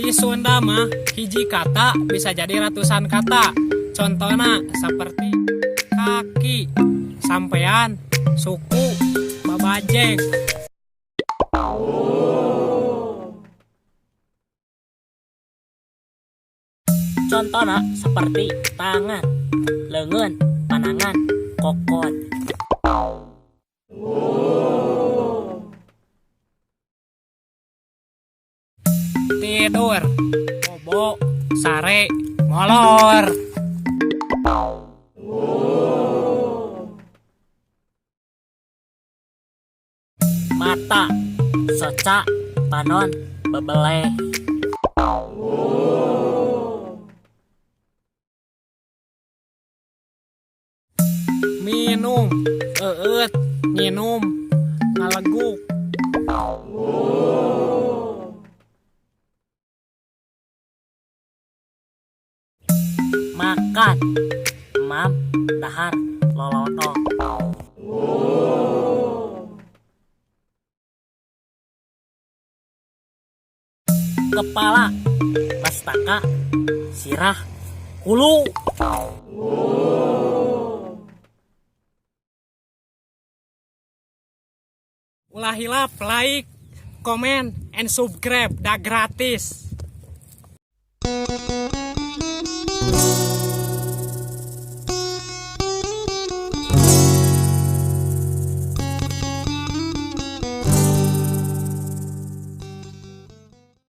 Di Sunda mah hiji kata bisa jadi ratusan kata. Contohnya seperti kaki, sampean, suku, babajeng. Contohnya seperti tangan, lengan, panangan, kokot. Tidur, bobo, sare, molor. Mata, soca, panon, bebeleh. Minum, nginum, ngaleguk. Makan, mam, dahar, loloto. Kepala, mastaka, sirah, hulu. Ulah hilap, like, comment, and subscribe. Da gratis.